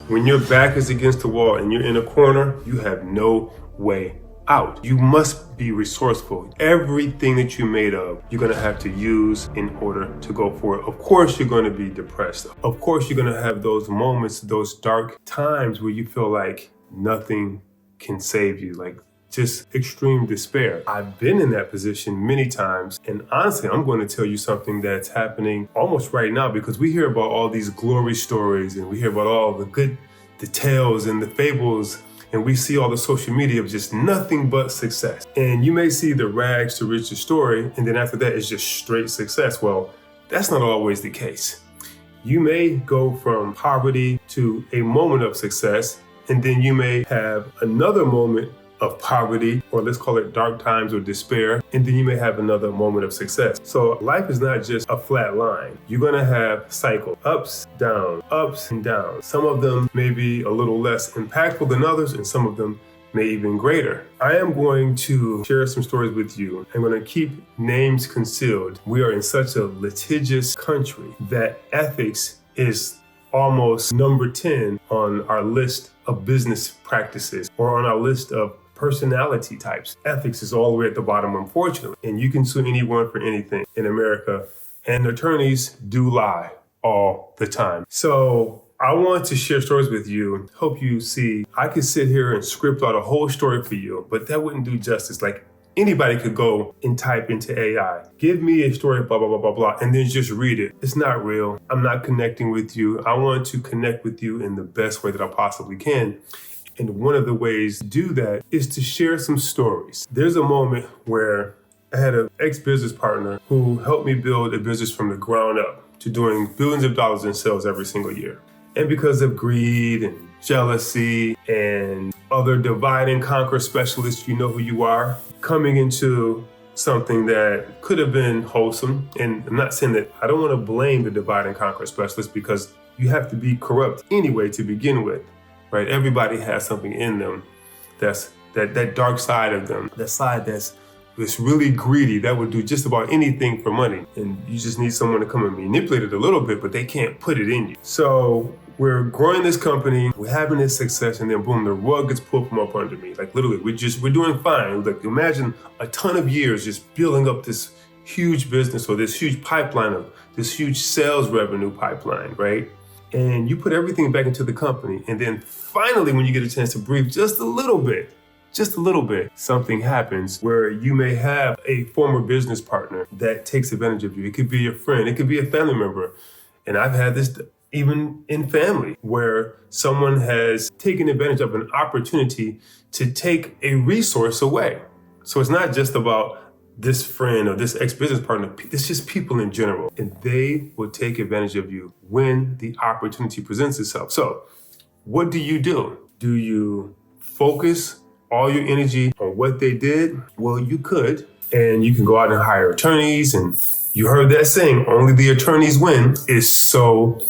When your back is against the wall and you're in a corner, you have no way out. You must be resourceful. Everything that you're made of, you're gonna have to use in order to go forward. Of course, you're gonna be depressed. Of course, you're gonna have those moments, those dark times where you feel like nothing can save you, like just extreme despair. I've been in that position many times, and honestly, I'm going to tell you something that's happening almost right now, because we hear about all these glory stories and we hear about all the tales and the fables, and we see all the social media of just nothing but success. And you may see the rags to riches story, and then after that, it's just straight success. Well, that's not always the case. You may go from poverty to a moment of success, and then you may have another moment of poverty, or let's call it dark times or despair, and then you may have another moment of success. So life is not just a flat line. You're gonna have cycles, ups and downs. Some of them may be a little less impactful than others, and some of them may even greater. I am going to share some stories with you. I'm gonna keep names concealed. We are in such a litigious country that ethics is almost number 10 on our list of business practices, or on our list of personality types. Ethics is all the way at the bottom, unfortunately. And you can sue anyone for anything in America, and attorneys do lie all the time. So I want to share stories with you. Hope you see, I could sit here and script out a whole story for you, but that wouldn't do justice. Like, anybody could go and type into AI, give me a story, blah, blah, blah, blah, blah, and then just read it. It's not real. I'm not connecting with you. I want to connect with you in the best way that I possibly can. And one of the ways to do that is to share some stories. There's a moment where I had an ex-business partner who helped me build a business from the ground up to doing billions of dollars in sales every single year. And because of greed and jealousy and other divide and conquer specialists, you know who you are, coming into something that could have been wholesome. And I'm not saying that, I don't want to blame the divide and conquer specialist, because you have to be corrupt anyway to begin with, right? Everybody has something in them that's that dark side of them, that side that's really greedy, that would do just about anything for money. And you just need someone to come and manipulate it a little bit, but they can't put it in you. So we're growing this company, we're having this success, and then boom, the rug gets pulled from up under me. Like literally, we're doing fine. Like imagine a ton of years just building up this huge business, or this huge pipeline of this huge sales revenue pipeline, right? And you put everything back into the company. And then finally, when you get a chance to breathe just a little bit, something happens where you may have a former business partner that takes advantage of you. It could be your friend, it could be a family member. And I've had this even in family, where someone has taken advantage of an opportunity to take a resource away. So it's not just about this friend or this ex-business partner, it's just people in general. And they will take advantage of you when the opportunity presents itself. So what do? Do you focus all your energy on what they did? Well, you could, and you can go out and hire attorneys. And you heard that saying, only the attorneys win, is so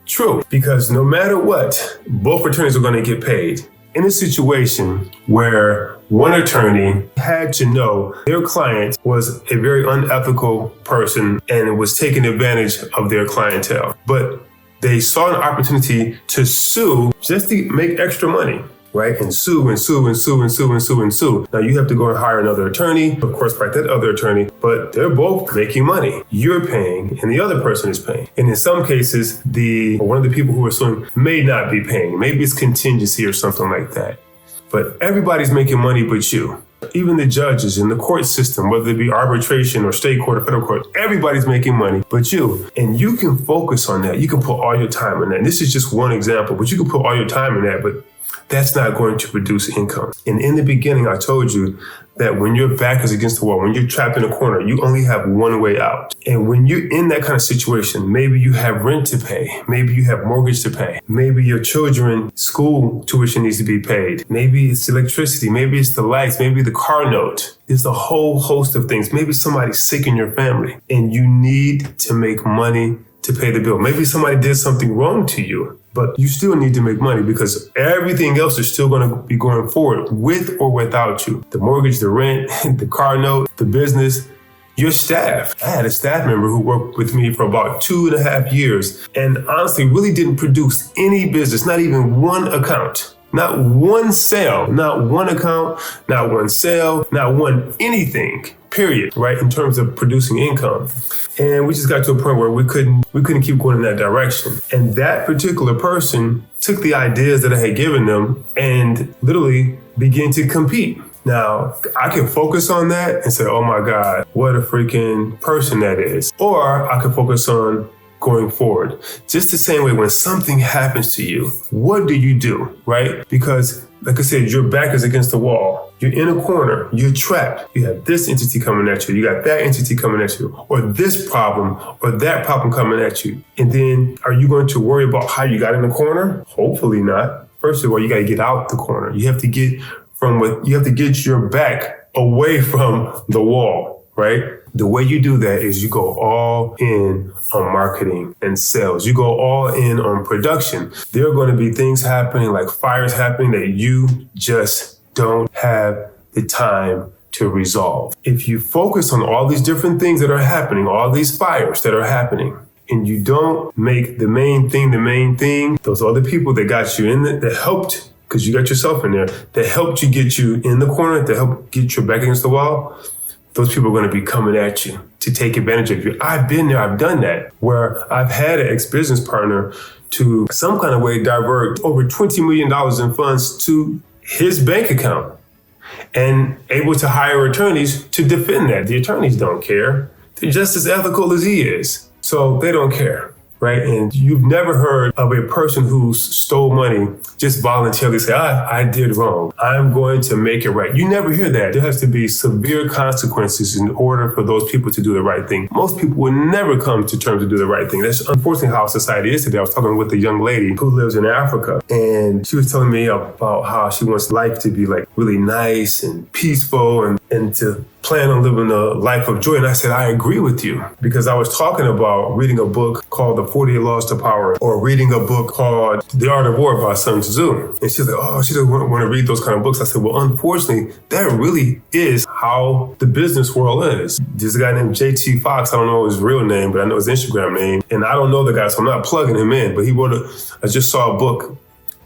true. Because no matter what, both attorneys are going to get paid. In a situation where one attorney had to know their client was a very unethical person and was taking advantage of their clientele, but they saw an opportunity to sue just to make extra money, right? And sue. Now you have to go and hire another attorney, of course, fight that other attorney, but they're both making money. You're paying and the other person is paying. And in some cases, one of the people who are suing may not be paying. Maybe it's contingency or something like that. But everybody's making money but you. Even the judges in the court system, whether it be arbitration or state court or federal court, everybody's making money but you. And you can focus on that. You can put all your time in that. And this is just one example, but you can put all your time in that, but that's not going to produce income. And in the beginning, I told you that when your back is against the wall, when you're trapped in a corner, you only have one way out. And when you're in that kind of situation, maybe you have rent to pay, maybe you have mortgage to pay, maybe your children's school tuition needs to be paid, maybe it's electricity, maybe it's the lights, maybe the car note. There's a whole host of things. Maybe somebody's sick in your family and you need to make money to pay the bill. Maybe somebody did something wrong to you, but you still need to make money because everything else is still going to be going forward with or without you. The mortgage, the rent, the car note, the business, your staff. I had a staff member who worked with me for about 2.5 years and honestly really didn't produce any business, not even one account. Not one sale, not one account, not one sale, not one anything, period, right? In terms of producing income. And we just got to a point where we couldn't keep going in that direction. And that particular person took the ideas that I had given them and literally began to compete. Now, I can focus on that and say, oh my God, what a freaking person that is. Or I can focus on going forward. Just the same way when something happens to you, what do you do, right? Because like I said, your back is against the wall. You're in a corner. You're trapped. You have this entity coming at you. You got that entity coming at you, or this problem or that problem coming at you. And then are you going to worry about how you got in the corner? Hopefully not. First of all, you got to get out the corner. You have to get your back away from the wall, right? The way you do that is you go all in on marketing and sales. You go all in on production. There are going to be things happening, like fires happening, that you just don't have the time to resolve. If you focus on all these different things that are happening, all these fires that are happening, and you don't make the main thing, those other people that got you in it, that helped, because you got yourself in there, that helped you get you in the corner, that helped get your back against the wall, those people are going to be coming at you to take advantage of you. I've been there. I've done that, where I've had an ex-business partner to some kind of way divert over $20 million in funds to his bank account and able to hire attorneys to defend that. The attorneys don't care. They're just as ethical as he is. So they don't care, right? And you've never heard of a person who stole money just voluntarily say, I did wrong. I'm going to make it right. You never hear that. There has to be severe consequences in order for those people to do the right thing. Most people would never come to terms to do the right thing. That's unfortunately how society is today. I was talking with a young lady who lives in Africa, and she was telling me about how she wants life to be like really nice and peaceful and to plan on living a life of joy. And I said, I agree with you, because I was talking about reading a book called The 48 Laws to Power, or reading a book called The Art of War by Sun Tzu. And she's like, oh, she doesn't want to read those kind of books. I said, well, unfortunately, that really is how the business world is. There's a guy named JT Fox. I don't know his real name, but I know his Instagram name. And I don't know the guy, so I'm not plugging him in. But I just saw a book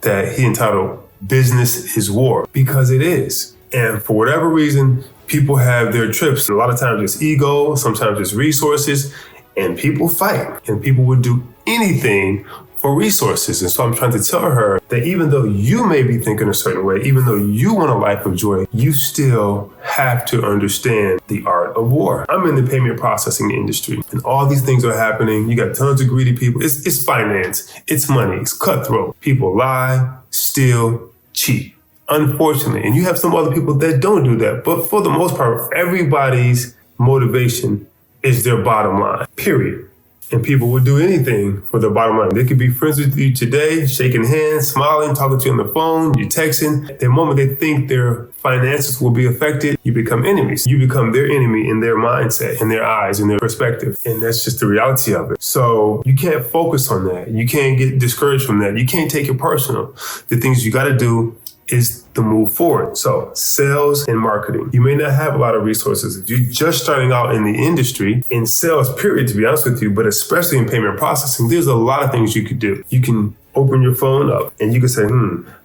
that he entitled Business is War, because it is. And for whatever reason, people have their trips. A lot of times it's ego, sometimes it's resources, and people fight. And people would do anything for resources. And so I'm trying to tell her that even though you may be thinking a certain way, even though you want a life of joy, you still have to understand the art of war. I'm in the payment processing industry, and all these things are happening. You got tons of greedy people. It's finance, it's money, it's cutthroat. People lie, steal, cheat. Unfortunately, and you have some other people that don't do that. But for the most part, everybody's motivation is their bottom line, period. And people will do anything for their bottom line. They could be friends with you today, shaking hands, smiling, talking to you on the phone, you're texting. The moment they think their finances will be affected, you become enemies. You become their enemy in their mindset, in their eyes, in their perspective. And that's just the reality of it. So you can't focus on that. You can't get discouraged from that. You can't take it personal. The things you got to do is the move forward. So sales and marketing. You may not have a lot of resources. If you're just starting out in the industry, in sales, period, to be honest with you, but especially in payment processing, there's a lot of things you could do. You can open your phone up and you can say,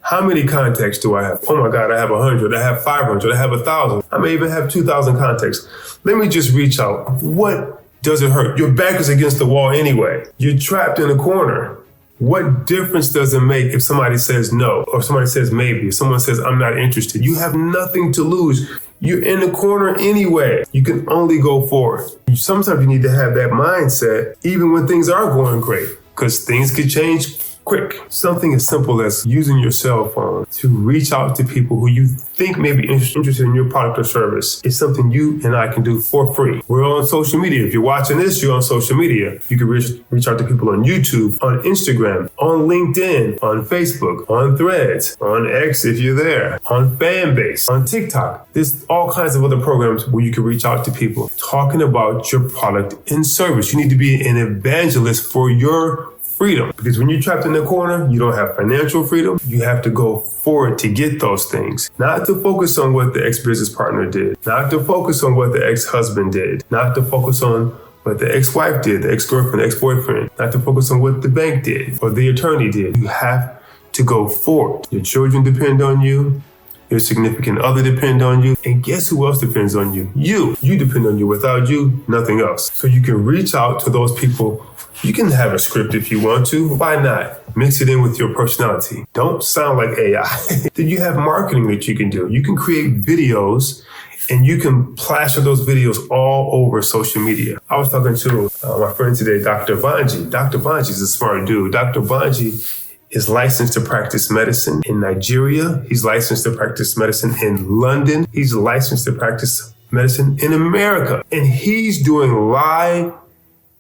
how many contacts do I have? Oh my God, I have 100, I have 500, I have 1,000. I may even have 2,000 contacts. Let me just reach out. What does it hurt? Your back is against the wall anyway. You're trapped in a corner. What difference does it make if somebody says no, or somebody says maybe, if someone says I'm not interested? You have nothing to lose. You're in the corner anyway. You can only go forward. Sometimes you need to have that mindset even when things are going great, because things could change quick. Something as simple as using your cell phone to reach out to people who you think may be interested in your product or service is something you and I can do for free. We're on social media. If you're watching this, you're on social media. You can reach out to people on YouTube, on Instagram, on LinkedIn, on Facebook, on Threads, on X if you're there, on Fanbase, on TikTok. There's all kinds of other programs where you can reach out to people talking about your product and service. You need to be an evangelist for your freedom. Because when you're trapped in the corner, you don't have financial freedom. You have to go forward to get those things. Not to focus on what the ex-business partner did. Not to focus on what the ex-husband did. Not to focus on what the ex-wife did, the ex-girlfriend, the ex-boyfriend. Not to focus on what the bank did or the attorney did. You have to go forward. Your children depend on you. Your significant other depend on you. And guess who else depends on you? You. You depend on you. Without you, nothing else. So you can reach out to those people. You can have a script if you want to. Why not? Mix it in with your personality. Don't sound like AI. Then you have marketing that you can do. You can create videos and you can plaster those videos all over social media. I was talking to my friend today, Dr. Banji. Dr. Banji is a smart dude. Dr. Banji is licensed to practice medicine in Nigeria. He's licensed to practice medicine in London. He's licensed to practice medicine in America. And he's doing live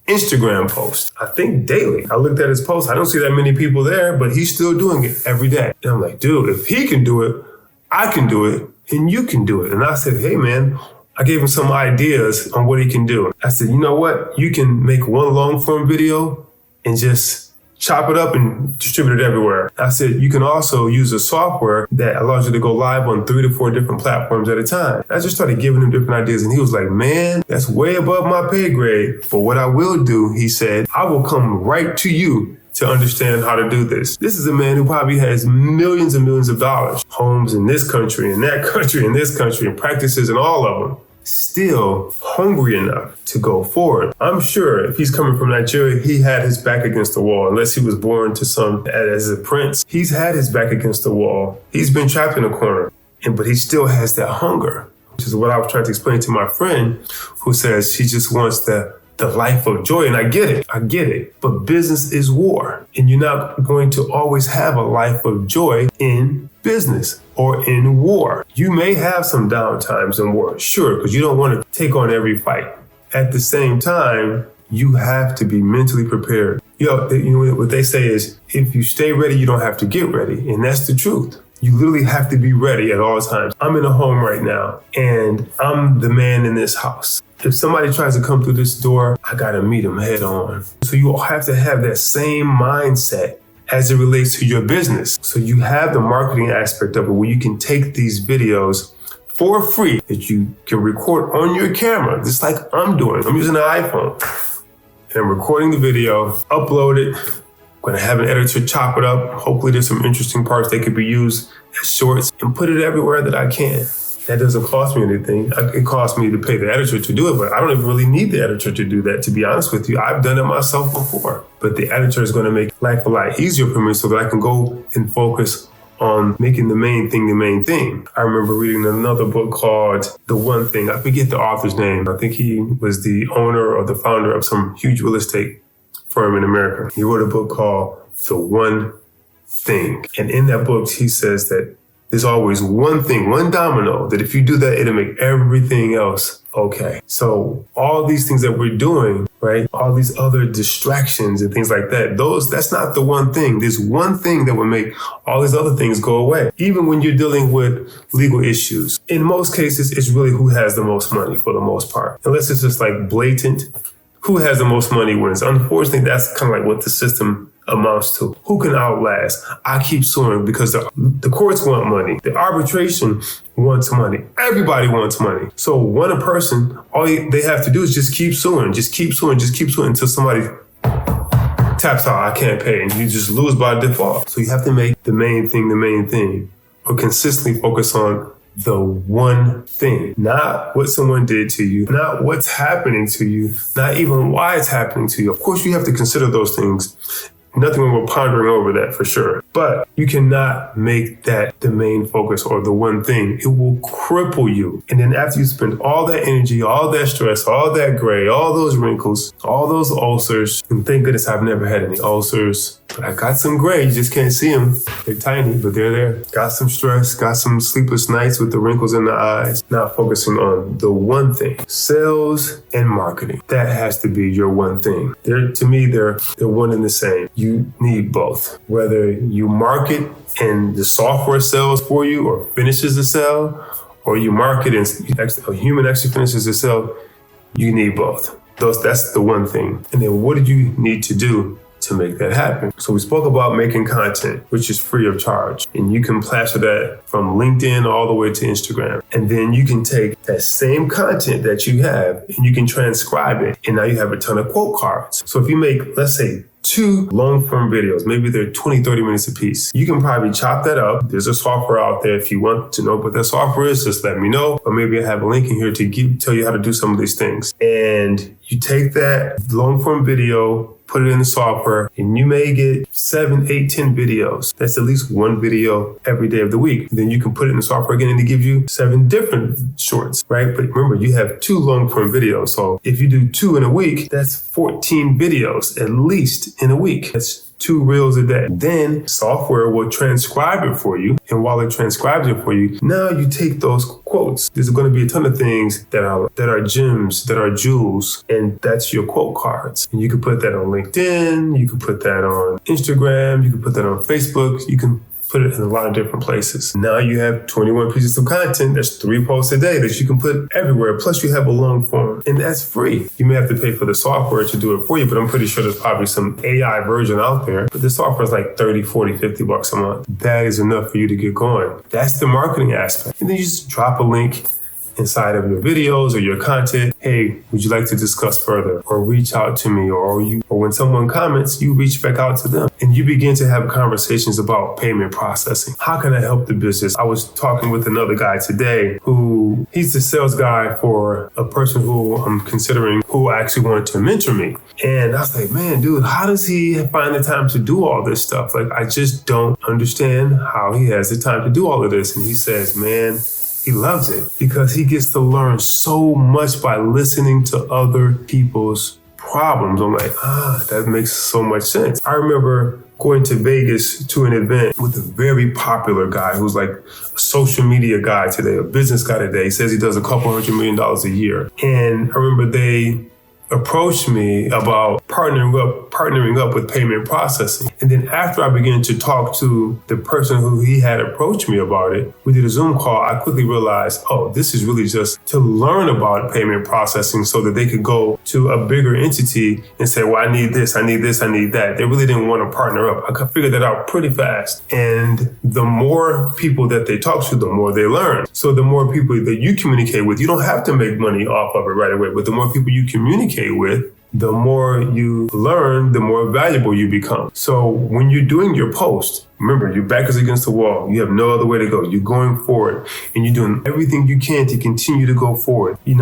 Instagram posts, I think daily. I looked at his posts. I don't see that many people there, but he's still doing it every day. And I'm like, dude, if he can do it, I can do it, and you can do it. And I said, hey, man, I gave him some ideas on what he can do. I said, you know what? You can make one long form video and just chop it up and distribute it everywhere. I said, you can also use a software that allows you to go live on 3 to 4 different platforms at a time. I just started giving him different ideas and he was like, man, that's way above my pay grade. But what I will do, he said, I will come right to you to understand how to do this. This is a man who probably has millions and millions of dollars, homes in this country and that country and this country and practices in all of them. Still hungry enough to go forward. I'm sure if he's coming from Nigeria, he had his back against the wall, unless he was born to some as a prince. He's had his back against the wall. He's been trapped in a corner, but he still has that hunger, which is what I was trying to explain to my friend who says she just wants the life of joy. And I get it. But business is war. And you're not going to always have a life of joy in business or in war. You may have some down times in war, sure, because you don't want to take on every fight. At the same time, you have to be mentally prepared. You know what they say is, if you stay ready, you don't have to get ready. And that's the truth. You literally have to be ready at all times. I'm in a home right now, and I'm the man in this house. If somebody tries to come through this door, I gotta meet them head on. So you all have to have that same mindset as it relates to your business. So you have the marketing aspect of it where you can take these videos for free that you can record on your camera, just like I'm doing. I'm using an iPhone and I'm recording the video, upload it. I'm gonna have an editor chop it up. Hopefully there's some interesting parts that could be used as shorts and put it everywhere that I can. That doesn't cost me anything. It costs me to pay the editor to do it, but I don't even really need the editor to do that, to be honest with you. I've done it myself before. But the editor is gonna make life a lot easier for me so that I can go and focus on making the main thing the main thing. I remember reading another book called The One Thing. I forget the author's name. I think he was the owner or the founder of some huge real estate firm in America. He wrote a book called The One Thing. And in that book, he says that there's always one thing, one domino, that if you do that, it'll make everything else okay. So all these things that we're doing, right? All these other distractions and things like that, that's not the one thing. There's one thing that will make all these other things go away. Even when you're dealing with legal issues. In most cases, it's really who has the most money for the most part. Unless it's just like blatant, who has the most money wins. Unfortunately, that's kind of like what the system amounts to. Who can outlast? I keep suing because the courts want money. The arbitration wants money. Everybody wants money. So one person, all they have to do is just keep suing, until somebody taps out, I can't pay, and you just lose by default. So you have to make the main thing, or consistently focus on the one thing, not what someone did to you, not what's happening to you, not even why it's happening to you. Of course, you have to consider those things. Nothing wrong with pondering over that for sure. But you cannot make that the main focus or the one thing. It will cripple you. And then after you spend all that energy, all that stress, all that gray, all those wrinkles, all those ulcers, and thank goodness I've never had any ulcers, but I got some gray, you just can't see them. They're tiny, but they're there. Got some stress, got some sleepless nights with the wrinkles in the eyes, not focusing on the one thing. Sales and marketing. That has to be your one thing. To me, they're one and the same. You need both. Whether you market and the software sells for you or finishes the sale, or you market and a human actually finishes the sale, you need both. That's the one thing. And then what do you need to do to make that happen. So we spoke about making content, which is free of charge. And you can plaster that from LinkedIn all the way to Instagram. And then you can take that same content that you have and you can transcribe it. And now you have a ton of quote cards. So if you make, let's say, 2 long form videos, maybe they're 20, 30 minutes a piece. You can probably chop that up. There's a software out there. If you want to know what that software is, just let me know. Or maybe I have a link in here to tell you how to do some of these things. And you take that long form video, put it in the software, and you may get 7, 8, 10 videos. That's at least 1 video every day of the week. Then you can put it in the software again and it gives you 7 different shorts, right? But remember, you have 2 long form videos. So if you do 2 in a week, that's 14 videos at least in a week. That's 2 reels a day. Then software will transcribe it for you. And while it transcribes it for you, now you take those quotes. There's going to be a ton of things that are gems, that are jewels, and that's your quote cards. And you can put that on LinkedIn, you can put that on Instagram, you can put that on Facebook, you can put it in a lot of different places. Now you have 21 pieces of content. That's 3 posts a day that you can put everywhere. Plus you have a long form, and that's free. You may have to pay for the software to do it for you, but I'm pretty sure there's probably some AI version out there. But the software is like 30, 40, 50 bucks a month. That is enough for you to get going. That's the marketing aspect. And then you just drop a link inside of your videos or your content. Hey, would you like to discuss further? Or reach out to me, or when someone comments, you reach back out to them and you begin to have conversations about payment processing. How can I help the business? I was talking with another guy today he's the sales guy for a person who I'm considering who actually wanted to mentor me. And I was like, man, dude, how does he find the time to do all this stuff? Like, I just don't understand how he has the time to do all of this. And he says, man, he loves it because he gets to learn so much by listening to other people's problems. I'm like, that makes so much sense. I remember going to Vegas to an event with a very popular guy who's like a social media guy today, a business guy today. He says he does a couple $100 million a year. And I remember they approached me about partnering up with payment processing. And then after I began to talk to the person who he had approached me about it, we did a Zoom call. I quickly realized, this is really just to learn about payment processing so that they could go to a bigger entity and say, well, I need this, I need this, I need that. They really didn't want to partner up. I could figure that out pretty fast. And the more people that they talk to, the more they learn. So the more people that you communicate with, you don't have to make money off of it right away, but the more people you communicate with, the more you learn, the more valuable you become. So when you're doing your post, remember, your back is against the wall. You have no other way to go. You're going forward and you're doing everything you can to continue to go forward. You're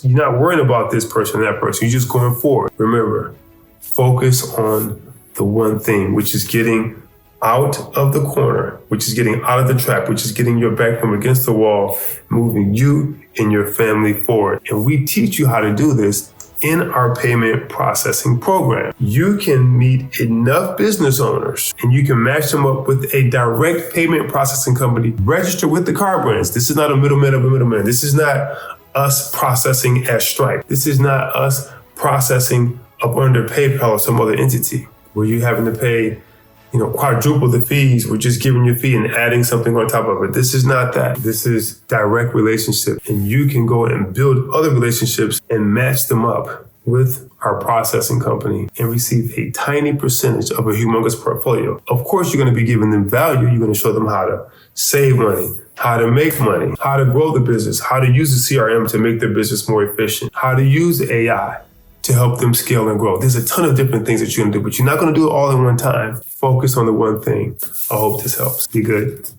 not worrying about this person, that person. You're just going forward. Remember, focus on the one thing, which is getting out of the corner, which is getting out of the trap, which is getting your back from against the wall, moving you and your family forward. And we teach you how to do this in our payment processing program. You can meet enough business owners and you can match them up with a direct payment processing company, register with the card brands. This is not a middleman of a middleman. This is not us processing as Stripe. This is not us processing up under PayPal or some other entity where you're having to pay quadruple the fees. We're just giving you a fee and adding something on top of it. This is not that. This is direct relationship. And you can go and build other relationships and match them up with our processing company and receive a tiny percentage of a humongous portfolio. Of course, you're going to be giving them value. You're going to show them how to save money, how to make money, how to grow the business, how to use the CRM to make their business more efficient, how to use AI to help them scale and grow. There's a ton of different things that you're going to do, but you're not going to do it all in one time. Focus on the one thing. I hope this helps. Be good.